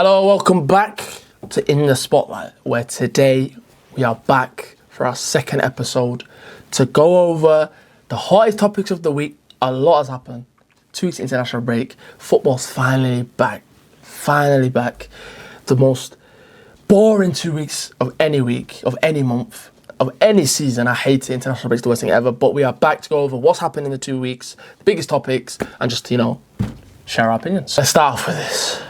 Hello, welcome back to In the Spotlight, where today we are back for our second episode to go over the hottest topics of the week. A lot has happened. 2 weeks international break. Football's finally back. Finally back. The most boring 2 weeks of any week, of any month, of any season. I hate it. International break's the worst thing ever. But we are back to go over what's happened in the 2 weeks, the biggest topics, and just, share our opinions. Let's start off with this.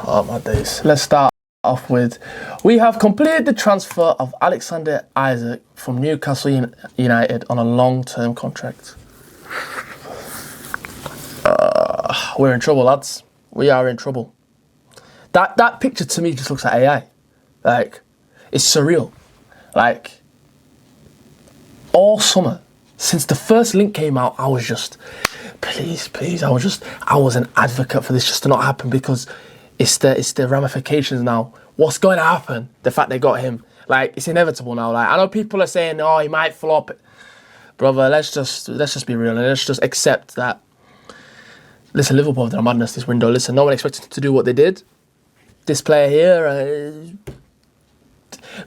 Oh my days. Let's start off with, we have completed the transfer of Alexander Isak from Newcastle United on a long-term contract. We're in trouble, lads. We are in trouble. That picture to me just looks like AI. Like, it's surreal. Like, all summer, since the first link came out, I was just, please, I was an advocate for this just to not happen, because it's the ramifications now. What's going to happen? The fact they got him. Like, it's inevitable now. Like, I know people are saying, oh, he might flop. Brother, let's just be real, and let's just accept that. Listen, Liverpool have done a madness this window. Listen, no one expected them to do what they did. This player here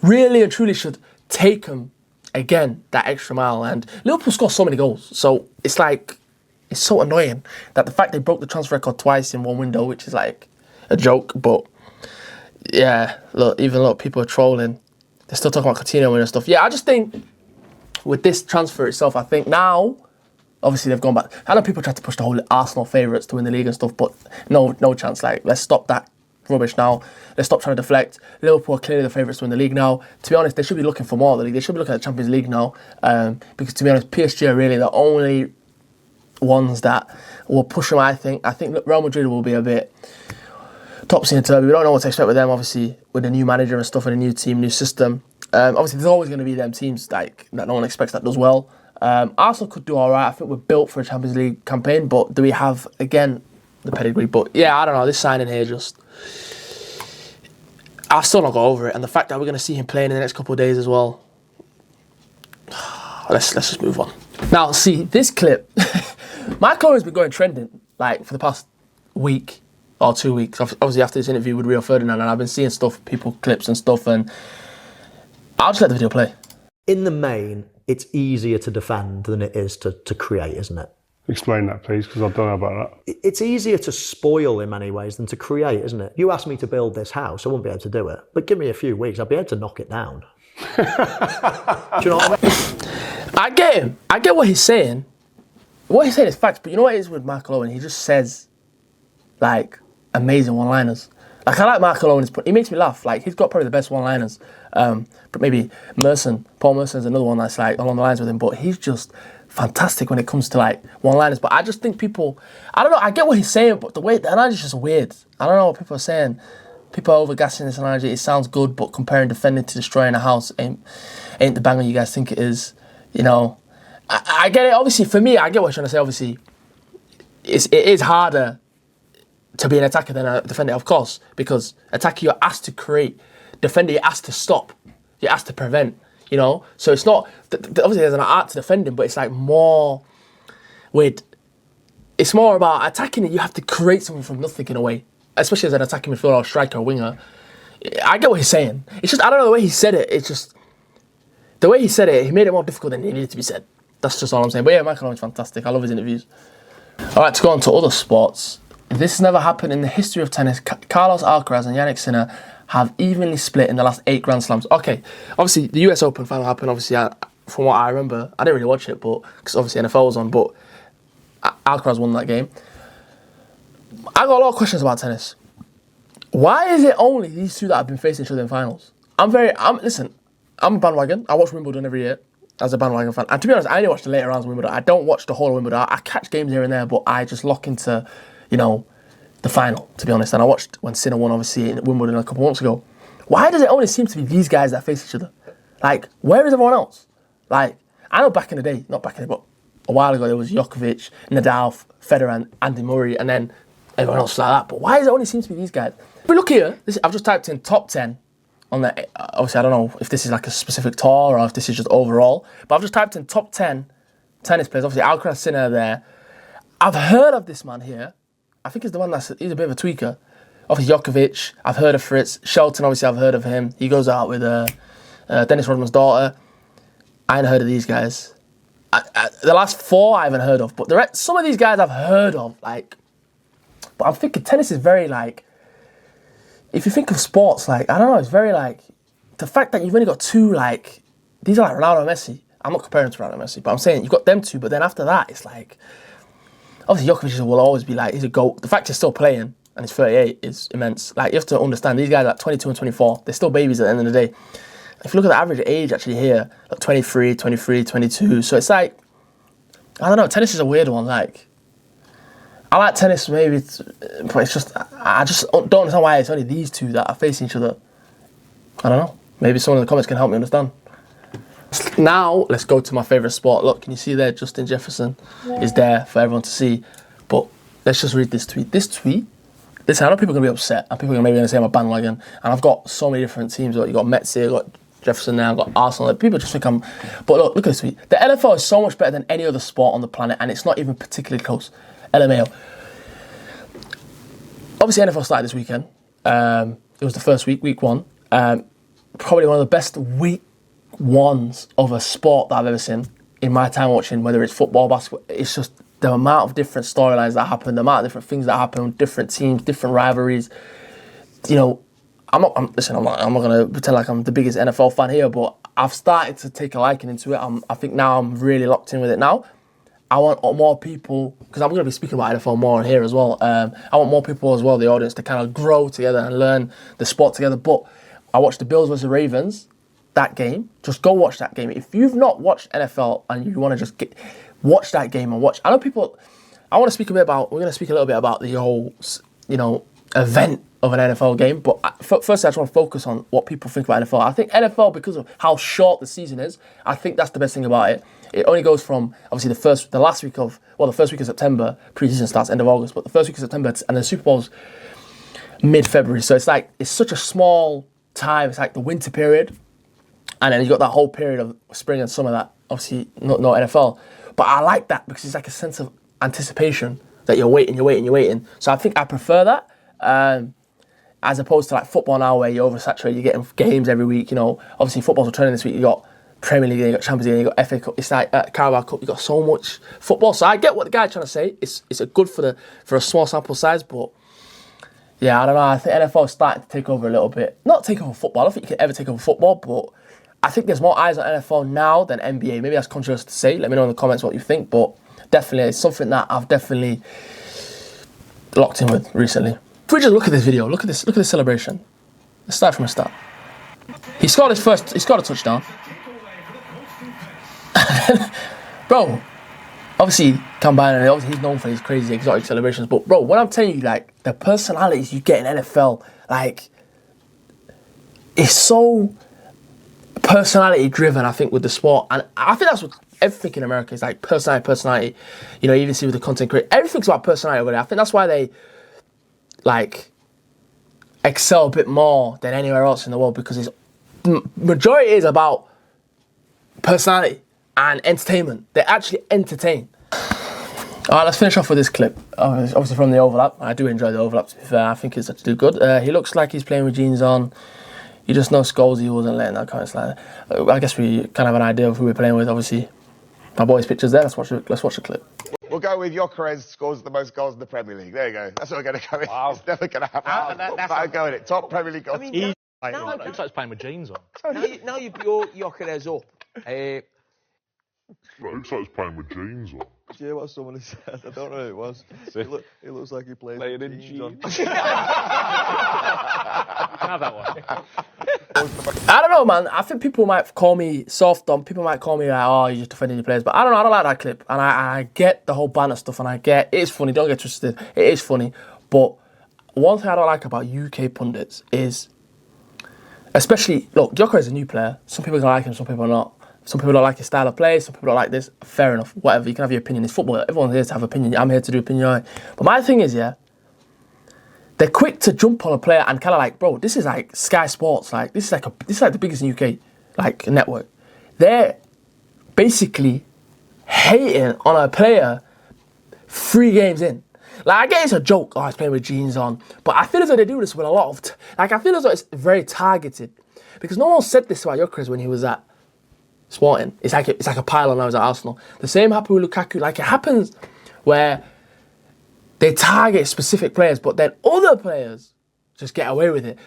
really and truly should take him again that extra mile. And Liverpool score so many goals, so it's like, it's so annoying that the fact they broke the transfer record twice in one window, which is like a joke. But yeah, look, even a lot of people are trolling. They're still talking about Coutinho and stuff. Yeah, I just think with this transfer itself, I think now, obviously they've gone back. I know people try to push the whole Arsenal favourites to win the league and stuff, but no chance. Like, let's stop that rubbish now. Let's stop trying to deflect. Liverpool are clearly the favourites to win the league now. To be honest, they should be looking for more of the league. They should be looking at the Champions League now, because to be honest, PSG are really the only ones that will push them. I think Real Madrid will be a bit topsy-turvy. We don't know what to expect with them, obviously, with a new manager and stuff and a new team, new system. Obviously, there's always going to be them teams like that no one expects that does well. Arsenal could do all right. I think we're built for a Champions League campaign, but do we have, again, the pedigree? But yeah, I don't know. This signing here just, I'll still not go over it. And the fact that we're going to see him playing in the next couple of days as well. Let's just move on. Now, see, this clip, Michael Owen's been going trending like for the past week or 2 weeks. Obviously, after this interview with Rio Ferdinand, and I've been seeing stuff, people, clips and stuff, and I'll just let the video play. In the main, it's easier to defend than it is to create, isn't it? Explain that, please, because I don't know about that. It's easier to spoil in many ways than to create, isn't it? You asked me to build this house, I wouldn't be able to do it. But give me a few weeks, I'll be able to knock it down. Do you know what I mean? I get him. I get what he's saying. What he's saying is facts, but you know what it is with Michael Owen? He just says, like, amazing one-liners. Like, I like Michael Owen. He makes me laugh. Like, he's got probably the best one-liners. But maybe Paul Merson's another one that's like along the lines with him. But he's just fantastic when it comes to like one-liners. But I just think people, I don't know. I get what he's saying, but the analogy is just weird. I don't know what people are saying. People are overgassing this analogy. It sounds good, but comparing defending to destroying a house ain't the banger you guys think it is. You know, I get it. Obviously, for me, I get what you're trying to say. Obviously, it is harder to be an attacker than a defender, of course, because attacker you're asked to create, defender you're asked to stop, you're asked to prevent, you know? So it's not, obviously there's an art to defending, but it's like more it's more about attacking it, you have to create something from nothing in a way, especially as an attacking midfielder or striker or winger. I get what he's saying. It's just, I don't know, the way he said it, it's just, the way he said it, he made it more difficult than it needed to be said. That's just all I'm saying. But yeah, Michael Owen's fantastic. I love his interviews. All right, to go on to other sports. This has never happened in the history of tennis. Carlos Alcaraz and Jannik Sinner have evenly split in the last 8 Grand Slams. Okay, obviously the US Open final happened. Obviously, from what I remember, I didn't really watch it, but because obviously NFL was on. But Alcaraz won that game. I got a lot of questions about tennis. Why is it only these two that have been facing each other in finals? Listen, I'm a bandwagon. I watch Wimbledon every year as a bandwagon fan. And to be honest, I only watch the later rounds of Wimbledon. I don't watch the whole of Wimbledon. I catch games here and there, but I just lock into, the final, to be honest. And I watched when Sinner won, obviously, in Wimbledon a couple of months ago. Why does it only seem to be these guys that face each other? Like, where is everyone else? Like, I know back in the day, not back in the day, but a while ago, there was Djokovic, Nadal, Federer, and Andy Murray, and then everyone else like that. But why does it only seem to be these guys? But look here, I've just typed in top 10 on the, obviously I don't know if this is like a specific tour or if this is just overall, but I've just typed in top 10 tennis players. Obviously Alcaraz, Sinner there. I've heard of this man here. I think he's the one he's a bit of a tweaker. Obviously, Djokovic, I've heard of Fritz. Shelton, obviously, I've heard of him. He goes out with Dennis Rodman's daughter. I ain't heard of these guys. The last 4 I haven't heard of, but some of these guys I've heard of, like. But I'm thinking tennis is very, like, if you think of sports, like, I don't know, it's very, like, the fact that you've only got 2, like, these are like Ronaldo and Messi. I'm not comparing to Ronaldo and Messi, but I'm saying you've got them 2, but then after that, it's like, obviously Djokovic will always be like, he's a GOAT. The fact he's still playing and he's 38 is immense. Like, you have to understand, these guys are like 22 and 24, they're still babies at the end of the day. If you look at the average age actually here, like 23, 22, so it's like, I don't know, tennis is a weird one, like, I like tennis maybe, but it's just, I just don't understand why it's only these 2 that are facing each other. I don't know, maybe someone in the comments can help me understand. Now, let's go to my favourite sport. Look, can you see there, Justin Jefferson is there for everyone to see, but let's just read this tweet. Listen, I know people are going to be upset, and people are maybe going to say I'm a bandwagon, and I've got so many different teams. You've got Mets here, you've got Jefferson now, I've got Arsenal. Like, people just think I'm... But look at this tweet. The NFL is so much better than any other sport on the planet, and it's not even particularly close. LMAO. Obviously, NFL started this weekend. It was the first week 1. Probably one of the best week 1s of a sport that I've ever seen in my time watching, whether it's football, basketball. It's just the amount of different storylines that happen, the amount of different things that happen, different teams, different rivalries. You know, I'm not going to pretend like I'm the biggest NFL fan here, but I've started to take a liking into it. I think now I'm really locked in with it now. I want more people, because I'm going to be speaking about NFL more on here as well. I want more people as well, the audience, to kind of grow together and learn the sport together. But I watched the Bills versus Ravens, that game. Just go watch that game. If you've not watched NFL and you want to just watch that game and watch. I know people. I want to speak a bit about. We're going to speak a little bit about the whole, event of an NFL game. But firstly, I just want to focus on what people think about NFL. I think NFL, because of how short the season is, I think that's the best thing about it. It only goes from obviously the first week of September. Preseason starts end of August, but the first week of September and the Super Bowl's mid-February. So it's such a small time. It's like the winter period. And then you've got that whole period of spring and summer that obviously no NFL. But I like that because it's like a sense of anticipation that you're waiting. So I think I prefer that as opposed to like football now where you're oversaturated, you're getting games every week. Obviously football's returning this week. You got Premier League, you got Champions League, you got FA Cup. It's like Carabao Cup. You got so much football. So I get what the guy's trying to say. It's a good for a small sample size, but yeah, I don't know. I think NFL is starting to take over a little bit. Not take over football. I don't think you can ever take over football, but I think there's more eyes on NFL now than NBA. Maybe that's controversial to say. Let me know in the comments what you think, but definitely it's something that I've definitely locked in with recently. If we just look at this video, look at this celebration. Let's start from the start. He scored a touchdown. Bro, obviously combining it, obviously he's known for his crazy exotic celebrations, but bro, when I'm telling you, like, the personalities you get in NFL, like, it's so personality driven, I think, with the sport. And I think that's what everything in America is, like, personality. You even see with the content creator, everything's about personality over there. I think that's why they, like, excel a bit more than anywhere else in the world, because the majority is about personality and entertainment. They actually entertain. All right, let's finish off with this clip. Obviously from the overlap. I do enjoy the overlap, to be fair. I think it's actually good. He looks like he's playing with jeans on. You just know Scholesy wasn't letting that kind of slide. I guess we kind of have an idea of who we're playing with, obviously. My boy's picture's there. Let's watch the clip. We'll go with Gyökeres scores the most goals in the Premier League. There you go. That's what we're going to go with. Wow. It's never going to happen. I'll go with it. Top Premier League goals. I mean, Looks like he's playing with jeans on. now you build Gyökeres up. Looks like he's playing with jeans on. Do you hear what someone said? I don't know who it was. It looks like he plays Playing with in jeans on. You can have that one. I don't know, man. I think people might call me soft on. People might call me like, oh, you're just defending your players. But I don't know. I don't like that clip. And I get the whole banner stuff, and I get it's funny. Don't get twisted. It is funny. But one thing I don't like about UK pundits is, especially, look, Gyökeres is a new player. Some people are going to like him, some people are not. Some people don't like his style of play. Some people don't like this. Fair enough. Whatever. You can have your opinion. It's football. Everyone's here to have opinion. I'm here to do opinion. But my thing is, yeah, they're quick to jump on a player and kind of like, bro, this is like Sky Sports. Like, this is like the biggest in UK, like, network. They're basically hating on a player 3 games in. Like, I get it's a joke, oh, he's playing with jeans on, but I feel as though they do this with a lot of, I feel as though it's very targeted. Because no one said this about Gyökeres when he was at Sporting. It's like a pile when I was at Arsenal. The same happened with Lukaku. Like, it happens where they target specific players, but then other players just get away with it.